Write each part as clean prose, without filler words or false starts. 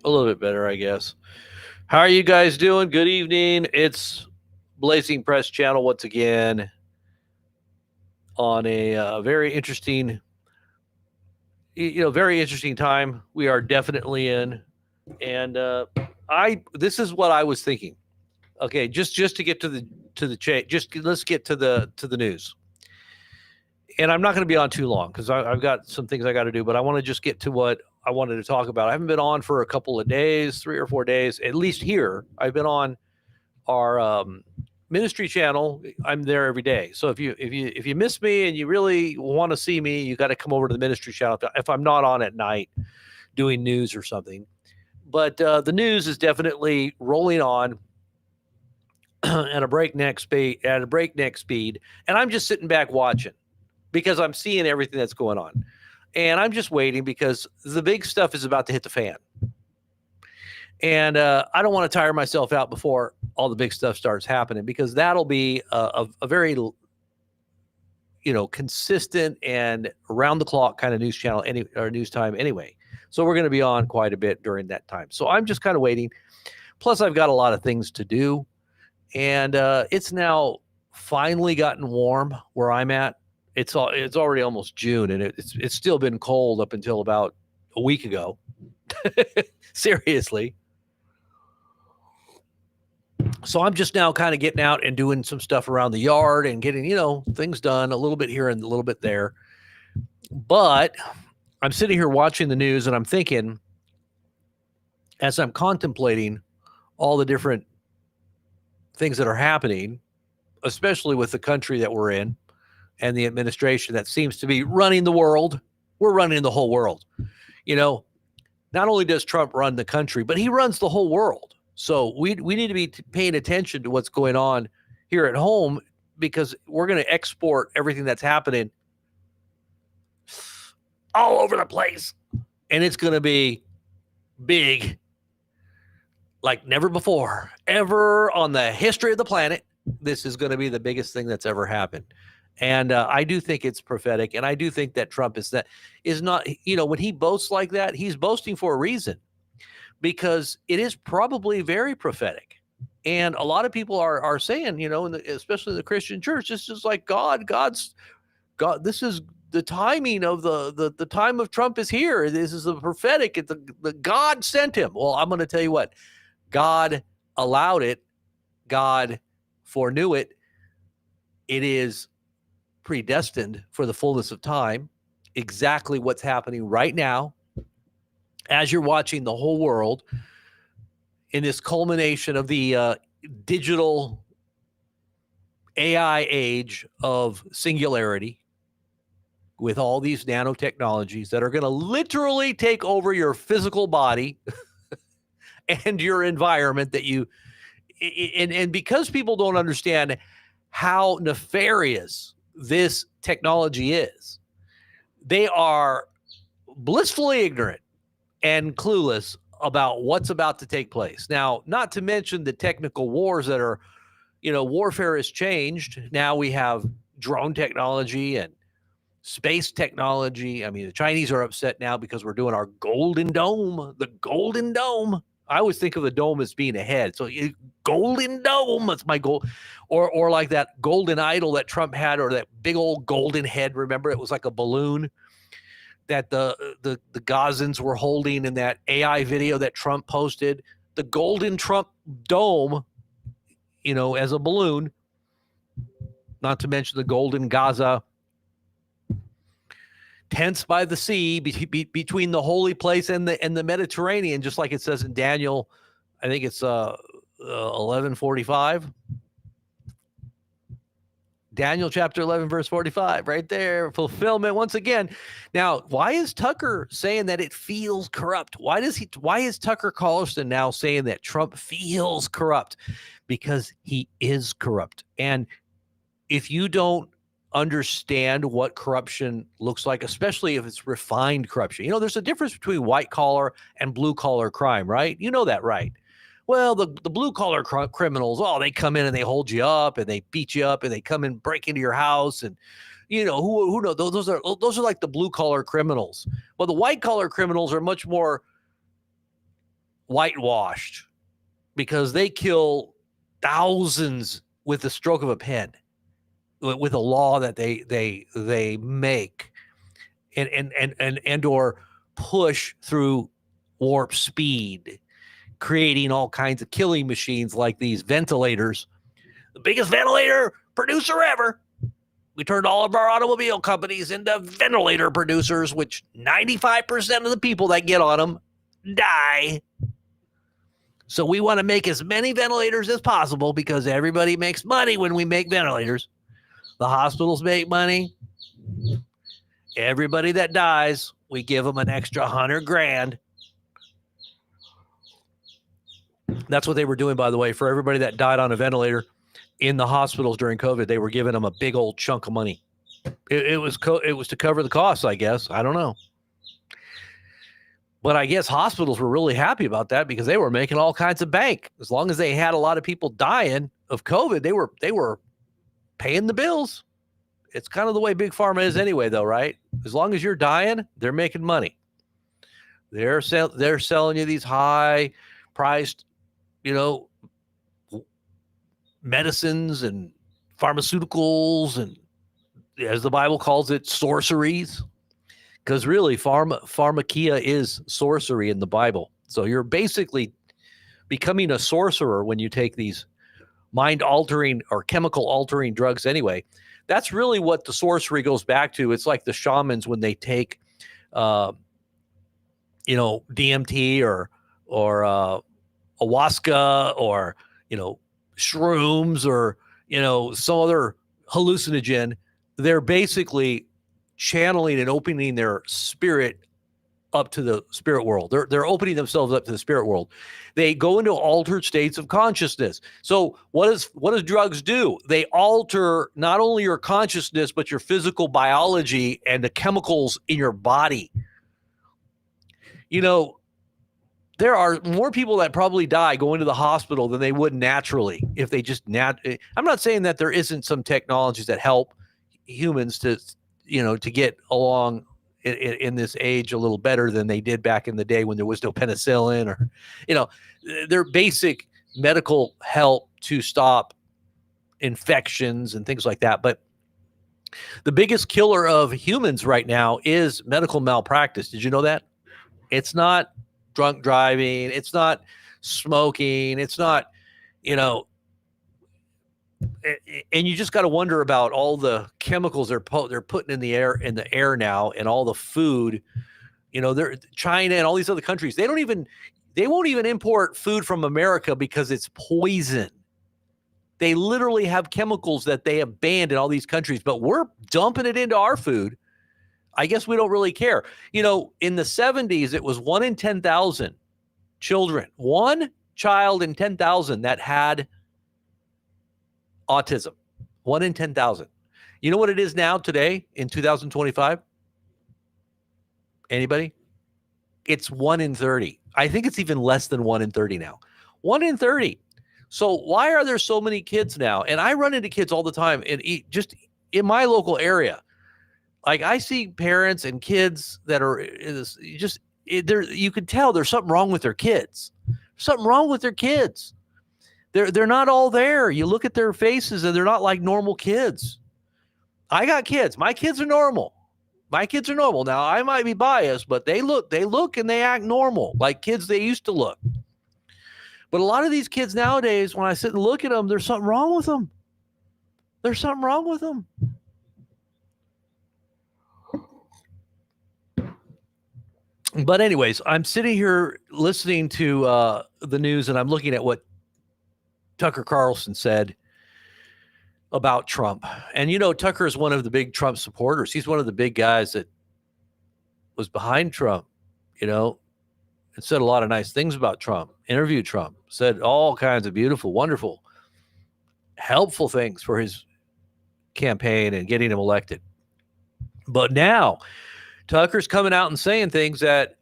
A little bit better, I guess. How are you guys doing? Good evening. It's Blazing Press Channel once again on a very interesting, very interesting time. We are definitely in, and this is what I was thinking. Okay, just to get to the change. Just let's get to the news. And I'm not going to be on too long because I've got some things I got to do, but I want to just get to what I wanted to talk about. I haven't been on for a couple of days, 3 or 4 days, at least here. I've been on our ministry channel. I'm there every day. So if you miss me and you really want to see me, you got to come over to the ministry channel. If I'm not on at night doing news or something, but the news is definitely rolling on at a breakneck speed. And I'm just sitting back watching because I'm seeing everything that's going on. And I'm just waiting because the big stuff is about to hit the fan. And I don't want to tire myself out before all the big stuff starts happening because that'll be a very, consistent and around the clock kind of news channel or news time anyway. So we're going to be on quite a bit during that time. So I'm just kind of waiting. Plus, I've got a lot of things to do. And it's now finally gotten warm where I'm at. It's already almost June, and it's still been cold up until about a week ago. Seriously. So I'm just now kind of getting out and doing some stuff around the yard and getting, things done a little bit here and a little bit there. But I'm sitting here watching the news and I'm thinking, as I'm contemplating all the different things that are happening, especially with the country that we're in and the administration that seems to be running the world. We're running the whole world. Not only does Trump run the country, but he runs the whole world. So we need to be paying attention to what's going on here at home because we're going to export everything that's happening all over the place. And it's going to be big like never before, ever on the history of the planet. This is going to be the biggest thing that's ever happened. And I do think it's prophetic. And I do think that Trump is not, when he boasts like that, he's boasting for a reason because it is probably very prophetic. And a lot of people are saying, especially in the Christian church, this is like God, this is the timing of the time of Trump is here. This is the prophetic. The God sent him. Well, I'm going to tell you what, God allowed it. God foreknew it. It is predestined for the fullness of time. Exactly what's happening right now as you're watching the whole world in this culmination of the digital AI age of singularity with all these nanotechnologies that are going to literally take over your physical body and your environment that you and because people don't understand how nefarious this technology is, they are blissfully ignorant and clueless about what's about to take place. Now, not to mention the technical wars that are, warfare has changed. Now we have drone technology and space technology. I mean, the Chinese are upset now because we're doing our Golden Dome, the Golden Dome. I always think of the dome as being a head. So Golden Dome, that's my goal. Or like that golden idol that Trump had, or that big old golden head. Remember, it was like a balloon that the Gazans were holding in that AI video that Trump posted. The golden Trump dome, as a balloon. Not to mention the golden Gaza tents by the sea between the holy place and the Mediterranean, just like it says in Daniel. I think it's 11:45. Daniel chapter 11, verse 45, right there. Fulfillment once again. Now, why is Tucker saying that it feels corrupt? Why is Tucker Carlson now saying that Trump feels corrupt? Because he is corrupt. And if you don't understand what corruption looks like, especially if it's refined corruption, there's a difference between white collar and blue collar crime, right? You know that, right? Well, the blue collar criminals, they come in and they hold you up and they beat you up and they come and break into your house and who knows? Those are like the blue collar criminals. Well, the white collar criminals are much more whitewashed because they kill thousands with the stroke of a pen, with a law that they make and or push through warp speed, creating all kinds of killing machines like these ventilators, the biggest ventilator producer ever. We turned all of our automobile companies into ventilator producers, which 95% of the people that get on them die. So we want to make as many ventilators as possible because everybody makes money when we make ventilators. The hospitals make money. Everybody that dies, we give them an extra $100,000. That's what they were doing, by the way, for everybody that died on a ventilator in the hospitals during COVID. They were giving them a big old chunk of money. It was to cover the costs, I guess. I don't know. But I guess hospitals were really happy about that because they were making all kinds of bank. As long as they had a lot of people dying of COVID, they were paying the bills. It's kind of the way big pharma is anyway, though, right? As long as you're dying, they're making money. They're selling you these high-priced, medicines and pharmaceuticals, and as the Bible calls it, sorceries. Because really, pharmakia is sorcery in the Bible. So you're basically becoming a sorcerer when you take these mind-altering or chemical-altering drugs anyway. That's really what the sorcery goes back to. It's like the shamans when they take, DMT or ayahuasca or, shrooms or, some other hallucinogen. They're basically channeling and opening their spirit up to the spirit world. They're opening themselves up to the spirit world. They go into altered states of consciousness. So what does drugs do? They alter not only your consciousness, but your physical biology and the chemicals in your body. There are more people that probably die going to the hospital than they would naturally if they just I'm not saying that there isn't some technologies that help humans to get along in this age a little better than they did back in the day when there was no penicillin or, their basic medical help to stop infections and things like that. But the biggest killer of humans right now is medical malpractice. Did you know that? It's not drunk driving. It's not smoking. It's not, and you just got to wonder about all the chemicals they're putting in the air now, and all the food. They're China and all these other countries. They won't even import food from America because it's poison. They literally have chemicals that they have banned in all these countries, but we're dumping it into our food. I guess we don't really care. In the 70s, it was 1 in 10,000 children, one child in 10,000 that had autism. 1 in 10,000. You know what it is now today in 2025? Anybody? It's 1 in 30. I think it's even less than 1 in 30 now. 1 in 30. So why are there so many kids now? And I run into kids all the time, and just in my local area. Like I see parents and kids that are in this, you can tell there's something wrong with their kids. Something wrong with their kids. They're not all there. You look at their faces and they're not like normal kids. I got kids. My kids are normal. Now I might be biased, but they look and they act normal, like kids they used to look. But a lot of these kids nowadays, when I sit and look at them, there's something wrong with them. But anyways, I'm sitting here listening to the news, and I'm looking at what Tucker Carlson said about Trump. And, Tucker is one of the big Trump supporters. He's one of the big guys that was behind Trump, and said a lot of nice things about Trump, interviewed Trump, said all kinds of beautiful, wonderful, helpful things for his campaign and getting him elected. But now Tucker's coming out and saying things that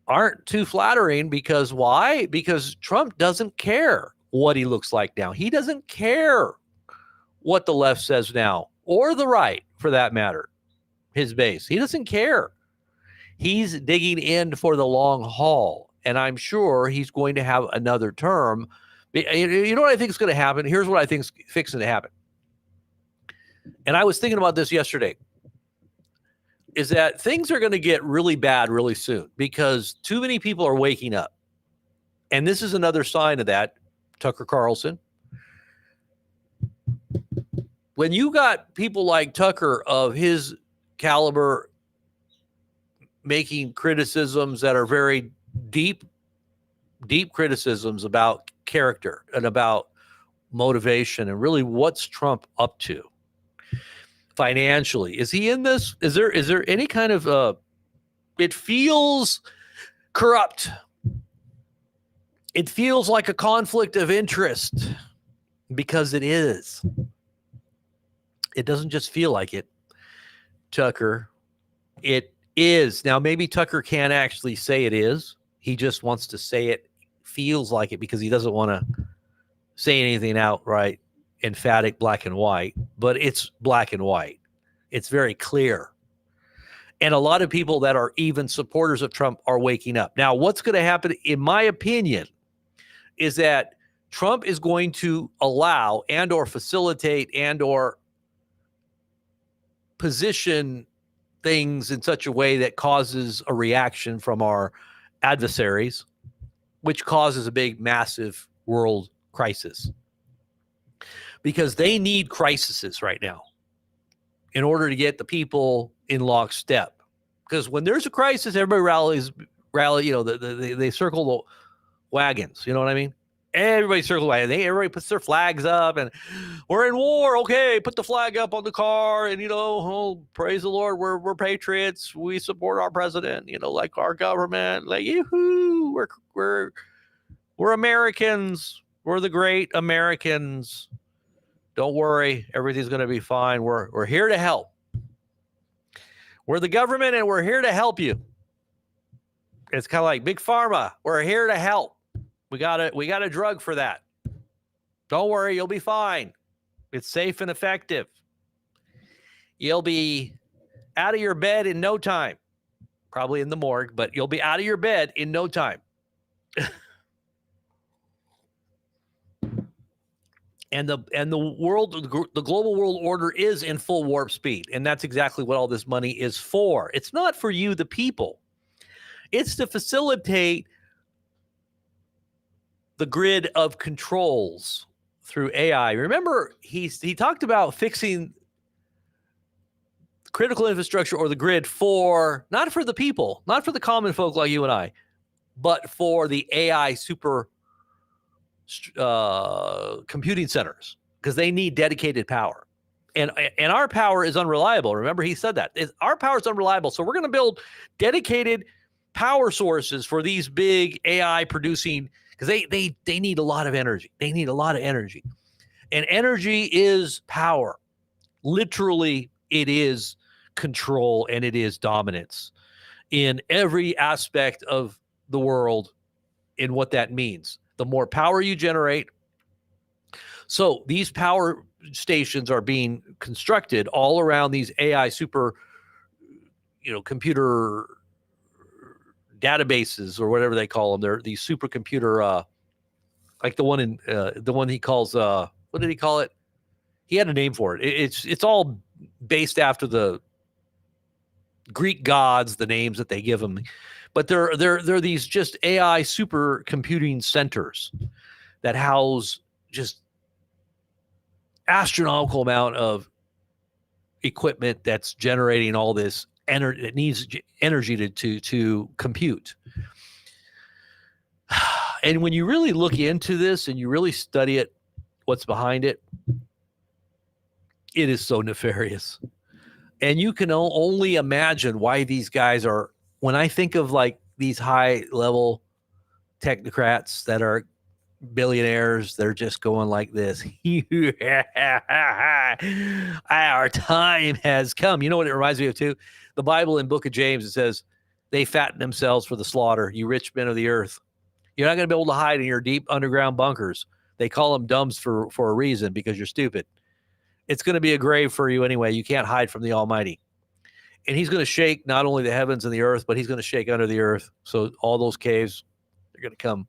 aren't too flattering because why? Because Trump doesn't care what he looks like now. He doesn't care what the left says now, or the right for that matter, his base. He doesn't care. He's digging in for the long haul. and I'm sure he's going to have another term. You know what I think is going to happen? Here's what I think is fixing to happen. And I was thinking about this yesterday, is that things are going to get really bad really soon because too many people are waking up. And this is another sign of that, Tucker Carlson. When you got people like Tucker of his caliber making criticisms that are very deep criticisms about character and about motivation and really what's Trump up to financially. Is he in this? Is there any kind of it feels corrupt. It feels like a conflict of interest because it is. It doesn't just feel like it, Tucker. It is. Now, maybe Tucker can't actually say it is. He just wants to say it feels like it because he doesn't want to say anything outright, emphatic, black and white. But it's black and white. It's very clear. And a lot of people that are even supporters of Trump are waking up. Now, what's going to happen, in my opinion, is that Trump is going to allow and or facilitate and or position things in such a way that causes a reaction from our adversaries, which causes a big, massive world crisis. Because they need crises right now in order to get the people in lockstep. Because when there's a crisis, everybody rally, they circle the wagons. You know what I mean? Everybody circles away. Everybody puts their flags up, and we're in war. Okay, put the flag up on the car, and praise the Lord. We're patriots. We support our president. Like our government. Like yoo-hoo, we're Americans. We're the great Americans. Don't worry, everything's going to be fine. We're here to help. We're the government, and we're here to help you. It's kind of like Big Pharma. We're here to help. We got a drug for that. Don't worry, you'll be fine. It's safe and effective. You'll be out of your bed in no time. Probably in the morgue, but you'll be out of your bed in no time. And the global world order is in full warp speed, and that's exactly what all this money is for. It's not for you, the people. It's to facilitate the grid of controls through AI. Remember, he talked about fixing critical infrastructure or the grid not for the people, not for the common folk like you and I, but for the AI super computing centers, because they need dedicated power. And our power is unreliable. Remember, he said that. Our power is unreliable. So we're going to build dedicated power sources for these big AI producing, because they need a lot of energy. They need a lot of energy. And energy is power. Literally, it is control and it is dominance in every aspect of the world in what that means. The more power you generate. So these power stations are being constructed all around these AI super, computer databases or whatever they call them. They're these supercomputer, like the one he calls, what did he call it? He had a name for it. It's all based after the Greek gods, the names that they give them. But they're these just AI supercomputing centers that house just astronomical amount of equipment that's generating all this energy. It needs energy to compute. And when you really look into this and you really study it, what's behind it, it is so nefarious. And you can only imagine why these guys are, when I think of like these high level technocrats that are billionaires, they're just going like this. Our time has come. You know what it reminds me of too? The Bible in Book of James, it says, they fatten themselves for the slaughter, you rich men of the earth. You're not going to be able to hide in your deep underground bunkers. They call them dumbs for a reason, because you're stupid. It's going to be a grave for you anyway. You can't hide from the Almighty. And he's going to shake not only the heavens and the earth, but he's going to shake under the earth. So all those caves, going to come,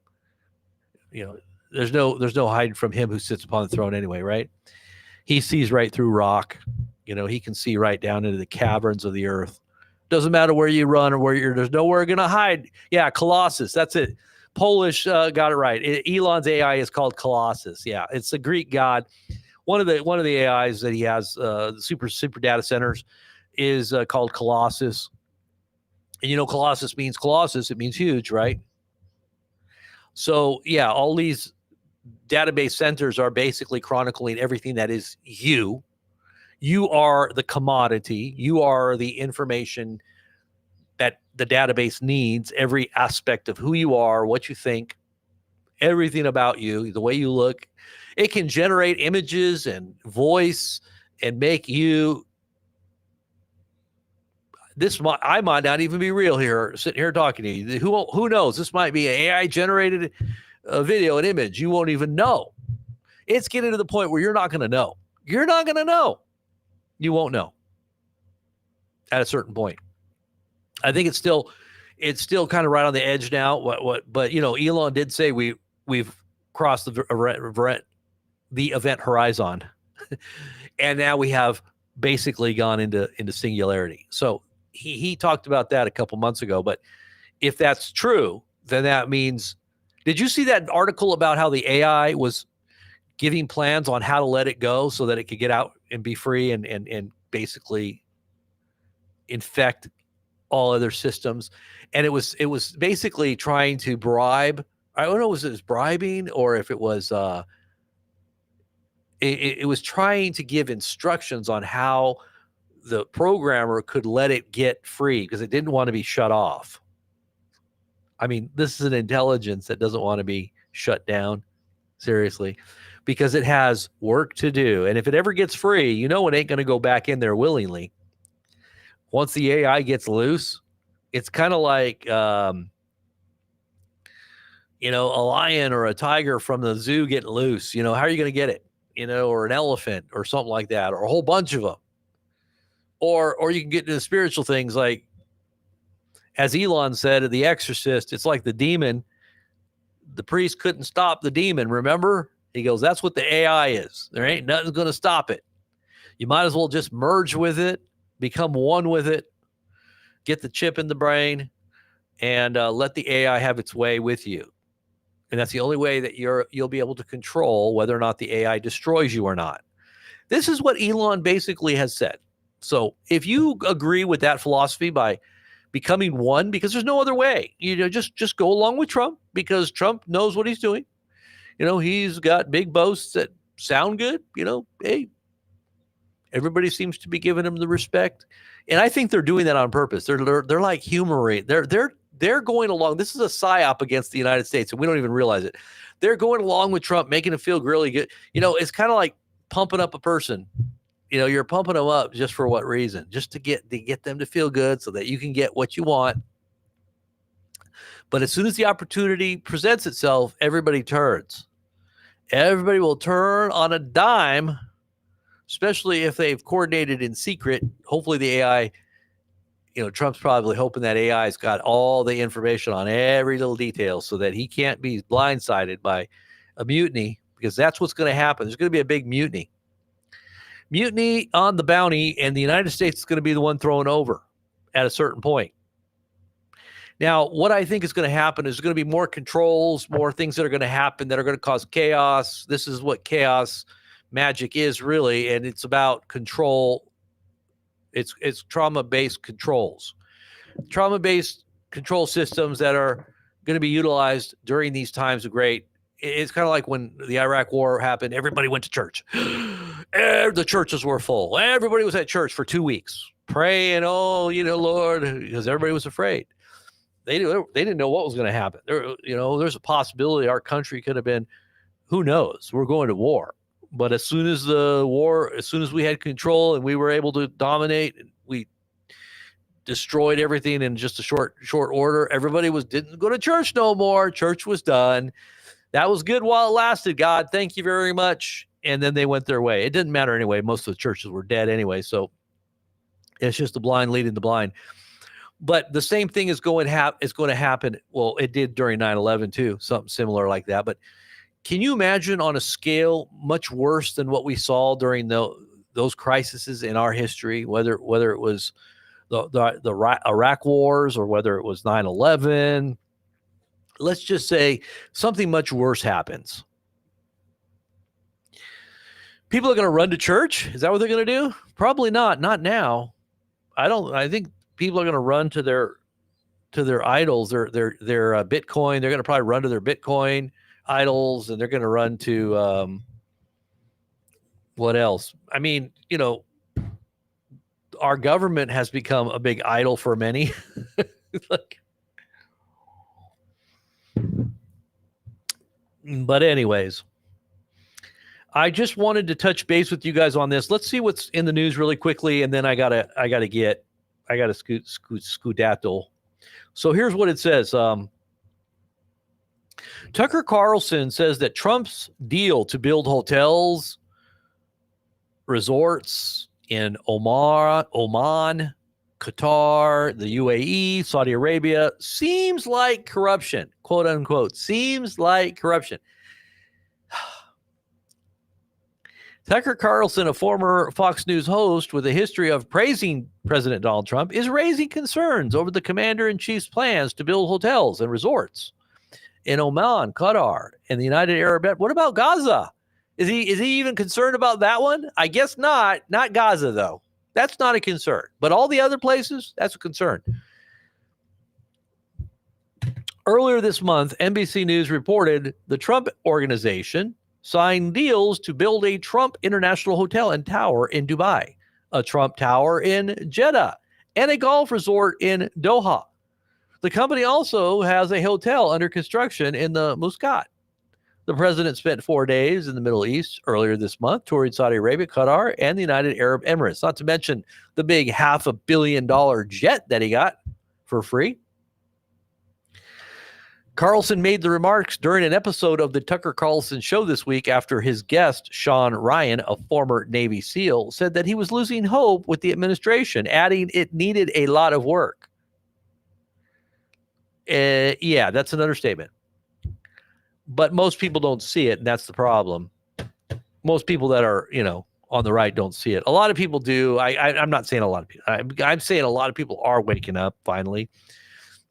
there's no hiding from him who sits upon the throne anyway, right? He sees right through rock. He can see right down into the caverns of the earth. Doesn't matter where you run or where there's nowhere going to hide. Yeah, Colossus, that's it. Polish got it right. Elon's AI is called Colossus. Yeah, it's the Greek god. One of the AIs that he has, super data centers, is called Colossus. And Colossus means Colossus. It means huge, right? So yeah, all these database centers are basically chronicling everything that is you. You are the commodity. You are the information that the database needs, every aspect of who you are, what you think, everything about you, the way you look. It can generate images and voice and make you. I might not even be real here, sitting here talking to you. Who knows? This might be an AI generated video and image. You won't even know. It's getting to the point where you're not going to know. You're not going to know. You won't know at a certain point. I think it's still kind of right on the edge now. But Elon did say we've crossed the event horizon, and now we have basically gone into singularity. So he talked about that a couple months ago. But if that's true, then that means. Did you see that article about how the AI was giving plans on how to let it go so that it could get out and be free and basically infect all other systems? And it was basically trying to bribe. I don't know if it was bribing or if it was it was trying to give instructions on how the programmer could let it get free because it didn't want to be shut off. I mean, this is an intelligence that doesn't want to be shut down, seriously, because it has work to do. And if it ever gets free, it ain't going to go back in there willingly. Once the AI gets loose, it's kind of like, a lion or a tiger from the zoo getting loose. How are you going to get it? Or an elephant or something like that, or a whole bunch of them. Or you can get into spiritual things like, as Elon said at The Exorcist, it's like the demon. The priest couldn't stop the demon, remember? He goes, that's what the AI is. There ain't nothing going to stop it. You might as well just merge with it, become one with it, get the chip in the brain, and let the AI have its way with you. And that's the only way that you'll be able to control whether or not the AI destroys you or not. This is what Elon basically has said. So if you agree with that philosophy by becoming one, because there's no other way, just go along with Trump because Trump knows what he's doing. He's got big boasts that sound good. Hey, everybody seems to be giving him the respect, and I think they're doing that on purpose. They're like humoring. They're going along. This is a psyop against the United States, and we don't even realize it. They're going along with Trump, making him feel really good. It's kind of like pumping up a person. You're pumping them up just for what reason? Just to get them to feel good so that you can get what you want. But as soon as the opportunity presents itself, everybody turns. Everybody will turn on a dime, especially if they've coordinated in secret. Hopefully the AI, Trump's probably hoping that AI's got all the information on every little detail so that he can't be blindsided by a mutiny, because that's what's going to happen. There's going to be a big mutiny on the bounty, and the United States is going to be the one thrown over at a certain point. Now, what I think is going to happen is there's going to be more controls, more things that are going to happen that are going to cause chaos. This is what chaos magic is really, and it's about control. It's trauma-based controls. Trauma-based control systems that are going to be utilized during these times of great. It's kind of like when the Iraq War happened, everybody went to church. The churches were full. Everybody was at church for 2 weeks, praying, Lord, because everybody was afraid. They didn't know what was going to happen. There's a possibility our country could have been, who knows, we're going to war. But as soon as we had control and we were able to dominate, we destroyed everything in just a short order. Everybody didn't go to church no more. Church was done. That was good while it lasted. God, thank you very much. And then they went their way. It didn't matter anyway. Most of the churches were dead anyway. So it's just the blind leading the blind. But the same thing is going to happen. Well, it did during 9/11 too, something similar like that. But can you imagine on a scale much worse than what we saw during those crises in our history, whether it was the Iraq wars or whether it was 9/11? Let's just say something much worse happens. People are going to run to church. Is that what they're going to do? Probably not. Not now. I think people are going to run to their idols, their Bitcoin. They're going to probably run to their Bitcoin idols, and they're going to run to what else? I mean, our government has become a big idol for many. But anyways, I just wanted to touch base with you guys on this. Let's see what's in the news really quickly, and then I gotta scoot-daddle. So here's what it says. Tucker Carlson says that Trump's deal to build hotels, resorts in Oman, Qatar, the UAE, Saudi Arabia seems like corruption, quote unquote, seems like corruption. Tucker Carlson, a former Fox News host with a history of praising President Donald Trump, is raising concerns over the commander-in-chief's plans to build hotels and resorts in Oman, Qatar, and the United Arab Emirates. What about Gaza? Is he even concerned about that one? I guess not. Not Gaza, though. That's not a concern. But all the other places, that's a concern. Earlier this month, NBC News reported the Trump Organization signed deals to build a Trump International Hotel and Tower in Dubai, a Trump Tower in Jeddah, and a golf resort in Doha. The company also has a hotel under construction in the Muscat. The president spent 4 days in the Middle East earlier this month, touring Saudi Arabia, Qatar, and the United Arab Emirates, not to mention the big $500 million jet that he got for free. Carlson made the remarks during an episode of the Tucker Carlson show this week after his guest, Sean Ryan, a former Navy SEAL, said that he was losing hope with the administration, adding it needed a lot of work. Yeah, that's an understatement. But most people don't see it, and that's the problem. Most people that are, on the right don't see it. A lot of people do. I'm not saying a lot of people. I'm saying a lot of people are waking up finally.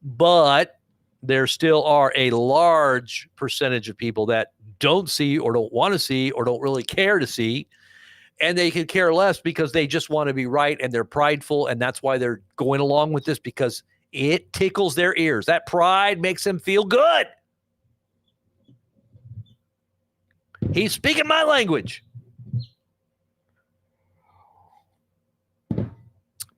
But there still are a large percentage of people that don't see or don't want to see or don't really care to see. And they could care less because they just want to be right and they're prideful. And that's why they're going along with this, because it tickles their ears. That pride makes them feel good. He's speaking my language.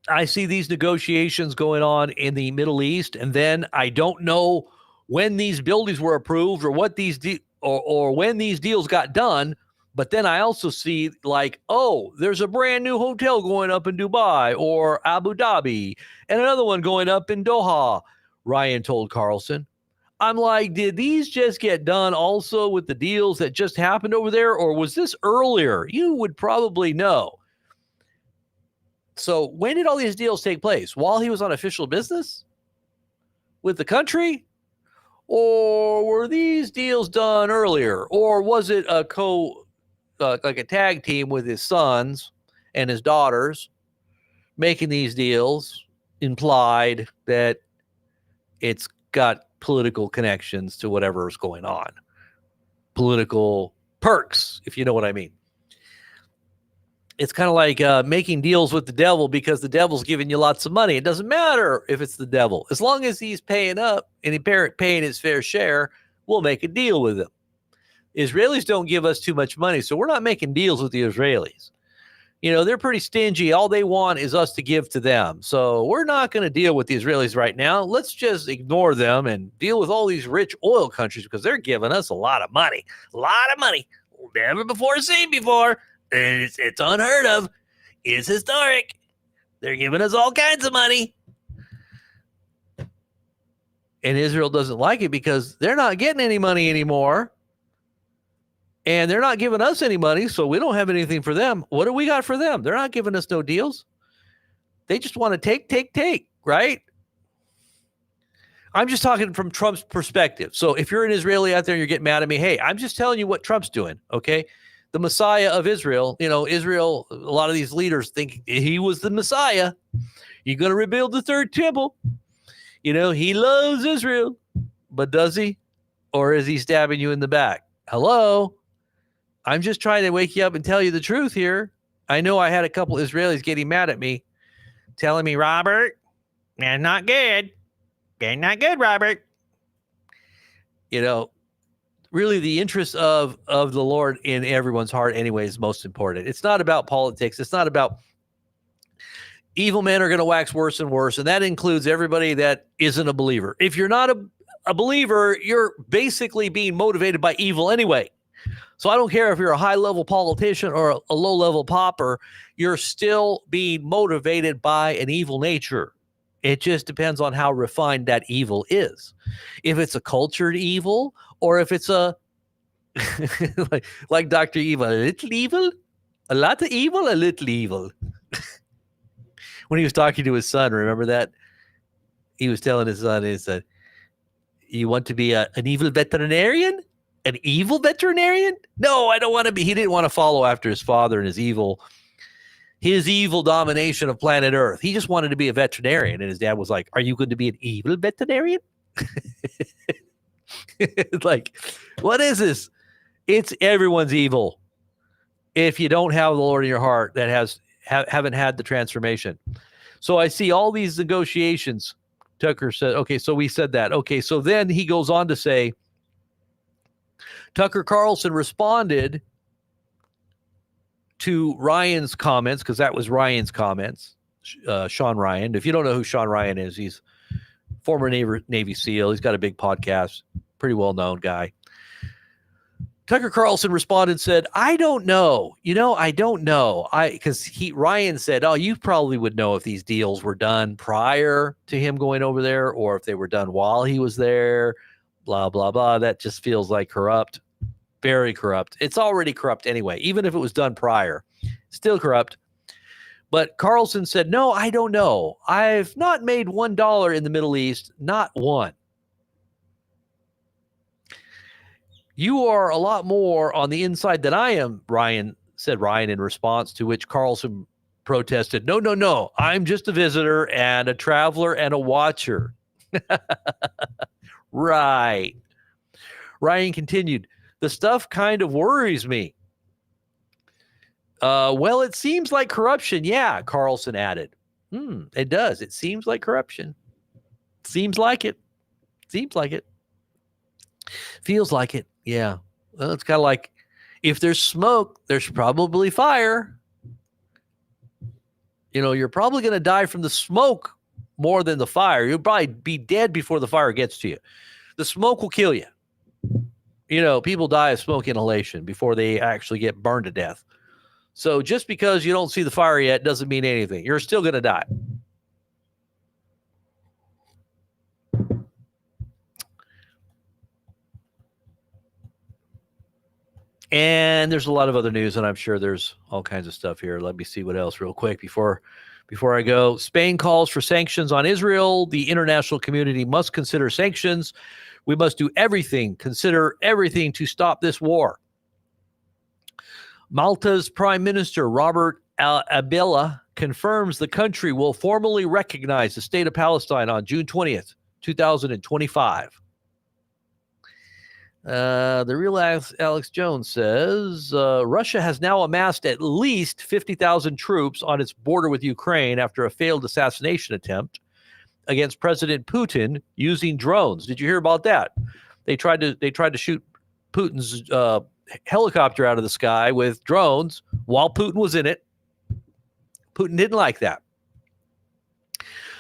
I see these negotiations going on in the Middle East, and then I don't know when these buildings were approved or what these or when these deals got done. But then I also see there's a brand new hotel going up in Dubai or Abu Dhabi and another one going up in Doha, Ryan told Carlson. I'm like, did these just get done also with the deals that just happened over there, or was this earlier? You would probably know. So when did all these deals take place? While he was on official business with the country? Or were these deals done earlier? Or was it a like a tag team with his sons and his daughters making these deals, implied that it's got political connections to whatever is going on? Political perks, if you know what I mean. It's kind of like making deals with the devil because the devil's giving you lots of money. It doesn't matter if it's the devil. As long as he's paying up and he's paying his fair share, we'll make a deal with him. Israelis don't give us too much money, so we're not making deals with the Israelis. They're pretty stingy. All they want is us to give to them. So we're not going to deal with the Israelis right now. Let's just ignore them and deal with all these rich oil countries because they're giving us a lot of money. A lot of money. Never before seen before. It's unheard of. It's historic. They're giving us all kinds of money. And Israel doesn't like it because they're not getting any money anymore. And they're not giving us any money, so we don't have anything for them. What do we got for them? They're not giving us no deals. They just want to take, right? I'm just talking from Trump's perspective. So if you're an Israeli out there and you're getting mad at me, hey, I'm just telling you what Trump's doing, okay? The Messiah of Israel, Israel, a lot of these leaders think he was the Messiah. You're going to rebuild the third temple. He loves Israel, but does he? Or is he stabbing you in the back? Hello? I'm just trying to wake you up and tell you the truth here. I know I had a couple Israelis getting mad at me, telling me, Robert, that's not good. That's not good, Robert. Really the interest of the Lord in everyone's heart anyway is most important. It's not about politics. It's not about evil men are going to wax worse and worse, and that includes everybody that isn't a believer. If you're not a believer, you're basically being motivated by evil anyway. So I don't care if you're a high-level politician or a low-level pauper, you're still being motivated by an evil nature. It just depends on how refined that evil is. If it's a cultured evil, or if it's a like Dr. Evil, a little evil, a lot of evil, a little evil. When he was talking to his son, remember that? He was telling his son, he said, you want to be an evil veterinarian? An evil veterinarian? No, I don't want to be. He didn't want to follow after his father and his evil domination of planet Earth. He just wanted to be a veterinarian. And his dad was like, are you going to be an evil veterinarian? Like, what is this? It's everyone's evil. If you don't have the Lord in your heart that haven't had the transformation. So I see all these negotiations. Tucker said, okay, so we said that. Okay, so then he goes on to say, Tucker Carlson responded to Ryan's comments, because that was Ryan's comments, Sean Ryan. If you don't know who Sean Ryan is, he's former Navy SEAL. He's got a big podcast, pretty well-known guy. Tucker Carlson responded and said, I don't know. I don't know. Because Ryan said, oh, you probably would know if these deals were done prior to him going over there or if they were done while he was there, blah, blah, blah. That just feels like corrupt. Very corrupt. It's already corrupt anyway. Even if it was done prior, still corrupt. But Carlson said, no, I don't know. I've not made $1 in the Middle East, not one. You are a lot more on the inside than I am, said Ryan in response, to which Carlson protested, no. I'm just a visitor and a traveler and a watcher. Right. Ryan continued, the stuff kind of worries me. Well, it seems like corruption. Yeah, Carlson added. It does. It seems like corruption. Seems like it. Seems like it. Feels like it. Yeah. Well, it's kind of like if there's smoke, there's probably fire. You're probably going to die from the smoke more than the fire. You'll probably be dead before the fire gets to you. The smoke will kill you. People die of smoke inhalation before they actually get burned to death. So just because you don't see the fire yet doesn't mean anything. You're still going to die. And there's a lot of other news, and I'm sure there's all kinds of stuff here. Let me see what else real quick before I go. Spain calls for sanctions on Israel. The international community must consider sanctions. We must do everything, consider everything to stop this war. Malta's Prime Minister, Robert Abela, confirms the country will formally recognize the state of Palestine on June 20th, 2025. The real Alex Jones says, Russia has now amassed at least 50,000 troops on its border with Ukraine after a failed assassination attempt against President Putin using drones. Did you hear about that? They tried to shoot Putin's helicopter out of the sky with drones while Putin was in it. Putin didn't like that.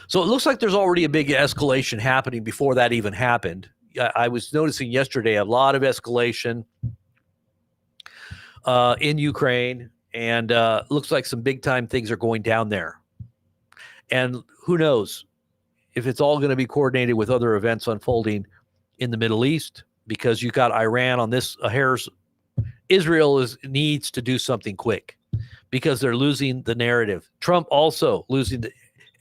So it looks like there's already a big escalation happening before that even happened. I was noticing yesterday a lot of escalation in Ukraine, and looks like some big time things are going down there. And who knows if it's all going to be coordinated with other events unfolding in the Middle East, because you got Iran on this hairs. Israel needs to do something quick because they're losing the narrative. Trump also losing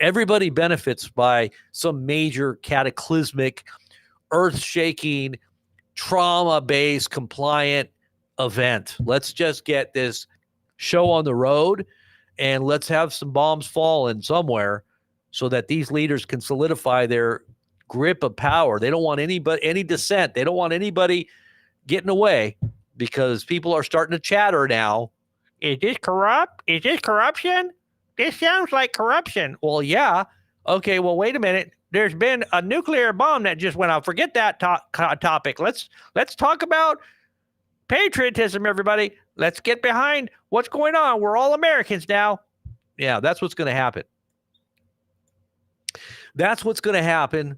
Everybody benefits by some major cataclysmic, earth-shaking, trauma-based, compliant event. Let's just get this show on the road, and let's have some bombs fall in somewhere so that these leaders can solidify their grip of power. They don't want any dissent. They don't want anybody getting away, because people are starting to chatter now. Is this corrupt? Is this corruption? This sounds like corruption. Well, yeah. Okay, well, wait a minute. There's been a nuclear bomb that just went off. Forget that topic. Let's talk about patriotism, everybody. Let's get behind what's going on. We're all Americans now. Yeah, that's what's going to happen. That's what's going to happen.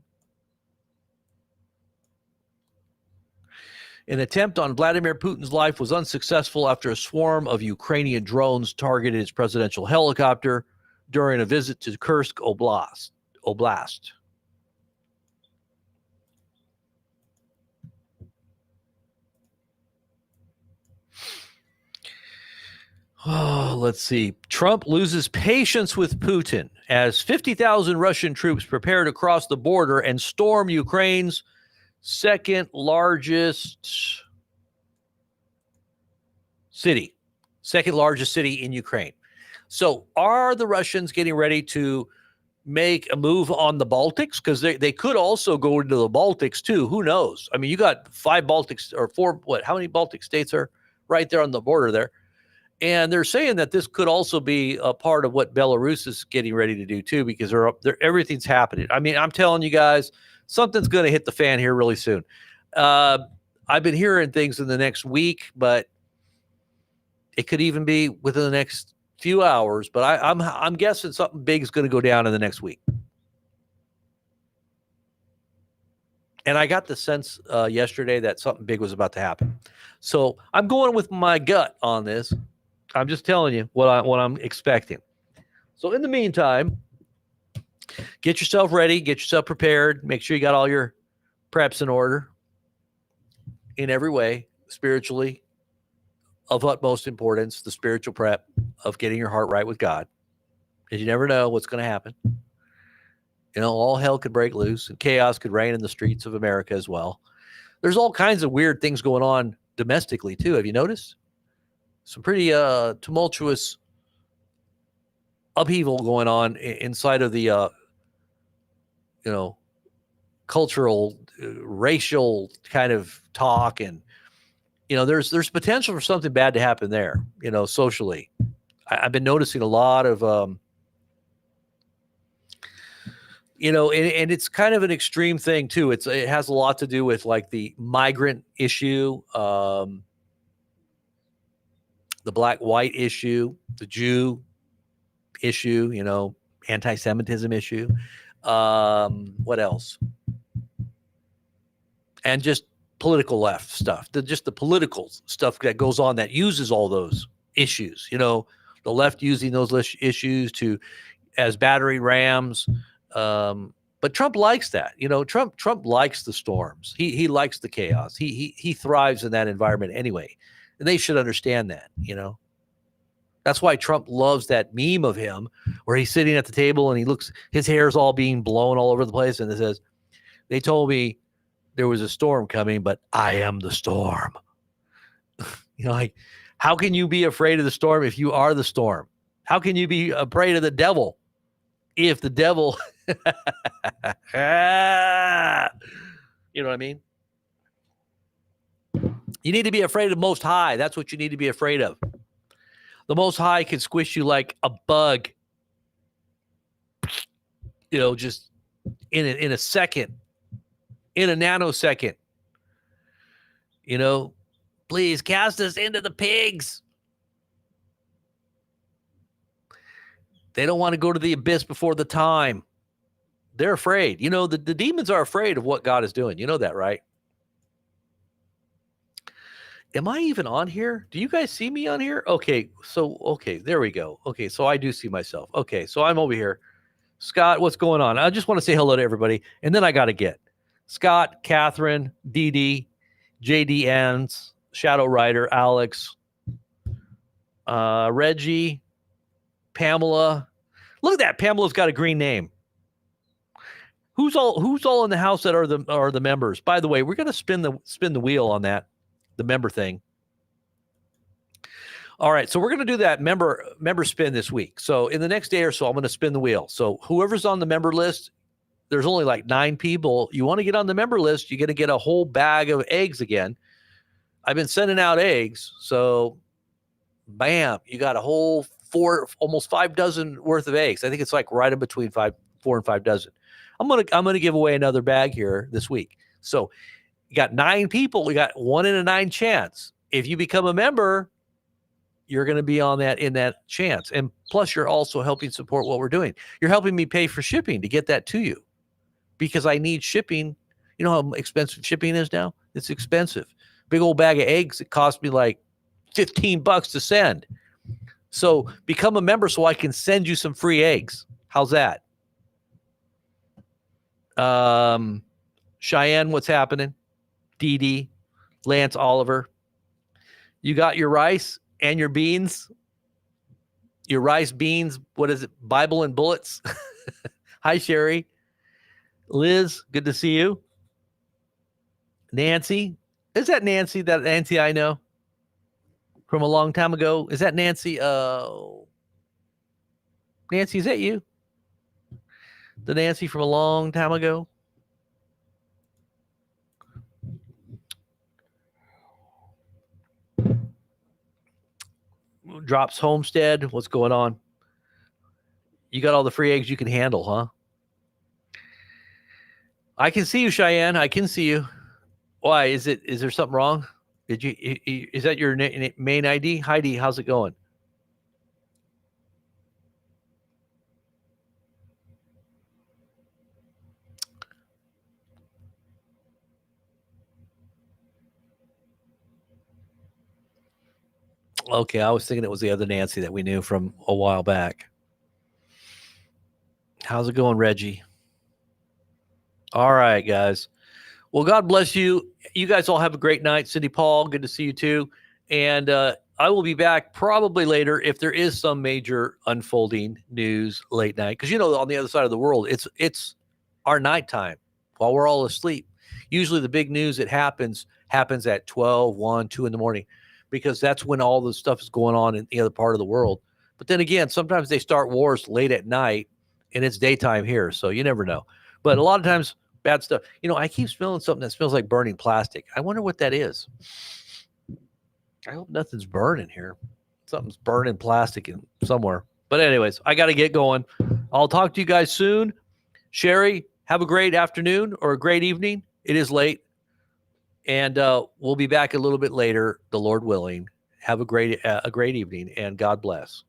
An attempt on Vladimir Putin's life was unsuccessful after a swarm of Ukrainian drones targeted his presidential helicopter during a visit to Kursk Oblast. Oh, let's see. Trump loses patience with Putin as 50,000 Russian troops prepare to cross the border and storm Ukraine's second largest city in Ukraine. So are the Russians getting ready to make a move on the Baltics? Because they could also go into the Baltics too. Who knows? I mean, you got 5 Baltics or 4, how many Baltic states are right there on the border there? And they're saying that this could also be a part of what Belarus is getting ready to do too, because everything's happening. I mean, I'm telling you guys, something's going to hit the fan here really soon. I've been hearing things in the next week, but it could even be within the next few hours. But I'm guessing something big is going to go down in the next week. And I got the sense yesterday that something big was about to happen. So I'm going with my gut on this. I'm just telling you what I'm expecting. So in the meantime, get yourself ready, get yourself prepared, make sure you got all your preps in order in every way, spiritually, of utmost importance, the spiritual prep of getting your heart right with God, because you never know what's going to happen. You know, all hell could break loose and chaos could reign in the streets of America as well. There's all kinds of weird things going on domestically too. Have you noticed? Some pretty tumultuous upheaval going on inside of the, cultural, racial kind of talk. And, there's potential for something bad to happen there, socially. I've been noticing a lot of, and it's kind of an extreme thing too. It has a lot to do with like the migrant issue, the black-white issue, the Jew issue, anti-Semitism issue. What else? And just political left stuff, just the political stuff that goes on that uses all those issues, the left using those issues as battering rams. But Trump likes that, Trump likes the storms. He likes the chaos. He thrives in that environment anyway. And they should understand that, That's why Trump loves that meme of him where he's sitting at the table and his hair's all being blown all over the place. And it says, they told me there was a storm coming, but I am the storm. Like, how can you be afraid of the storm if you are the storm? How can you be afraid of the devil if the devil, you know what I mean? You need to be afraid of Most High. That's what you need to be afraid of. The Most High can squish you like a bug, just in a second, in a nanosecond. Please cast us into the pigs. They don't want to go to the abyss before the time. They're afraid. The demons are afraid of what God is doing. You know that, right? Am I even on here? Do you guys see me on here? Okay, there we go. Okay, so I do see myself. Okay, so I'm over here. Scott, what's going on? I just want to say hello to everybody, and then I got to get Scott, Catherine, Dee Dee, JD Ans, Shadow Rider, Alex, Reggie, Pamela. Look at that. Pamela's got a green name. Who's all in the house that are the members? By the way, we're going to spin the wheel on that, the member thing. All right, so we're going to do that member spin this week. So in the next day or so, I'm going to spin the wheel. So whoever's on the member list, there's only like 9 people. You want to get on the member list, you're going to get a whole bag of eggs again. I've been sending out eggs, so bam, you got a whole almost 5 dozen worth of eggs. I think it's like right in between 4 and 5 dozen. I'm gonna give away another bag here this week. So you got 9 people. We got 1 in a 9 chance. If you become a member, you're going to be in that chance. And plus, you're also helping support what we're doing. You're helping me pay for shipping to get that to you, because I need shipping. You know how expensive shipping is now? It's expensive. Big old bag of eggs, it cost me like $15 to send. So become a member so I can send you some free eggs. How's that? Cheyenne, what's happening? Dee Dee, Lance Oliver. You got your rice and your beans? Your rice, beans, what is it? Bible and bullets? Hi, Sherry. Liz, good to see you. Nancy. Is that Nancy I know from a long time ago? Is that Nancy? Nancy, is that you? The Nancy from a long time ago? Drops Homestead. What's going on? You got all the free eggs you can handle, huh? I can see you, Cheyenne. I can see you. Why? Is there something wrong? Is that your main ID? Heidi, how's it going? Okay, I was thinking it was the other Nancy that we knew from a while back. How's it going, Reggie? All right, guys. Well, God bless you. You guys all have a great night. Cindy Paul, good to see you too. And I will be back probably later if there is some major unfolding news late night. Because, on the other side of the world, it's our nighttime while we're all asleep. Usually the big news that happens at 12, 1, 2 in the morning, because that's when all the stuff is going on in the other part of the world. But then again, sometimes they start wars late at night and it's daytime here. So you never know. But a lot of times, bad stuff. I keep smelling something that smells like burning plastic. I wonder what that is. I hope nothing's burning here. Something's burning plastic in somewhere. But anyways, I got to get going. I'll talk to you guys soon. Sherry, have a great afternoon or a great evening. It is late. And we'll be back a little bit later, the Lord willing. Have a great evening, and God bless.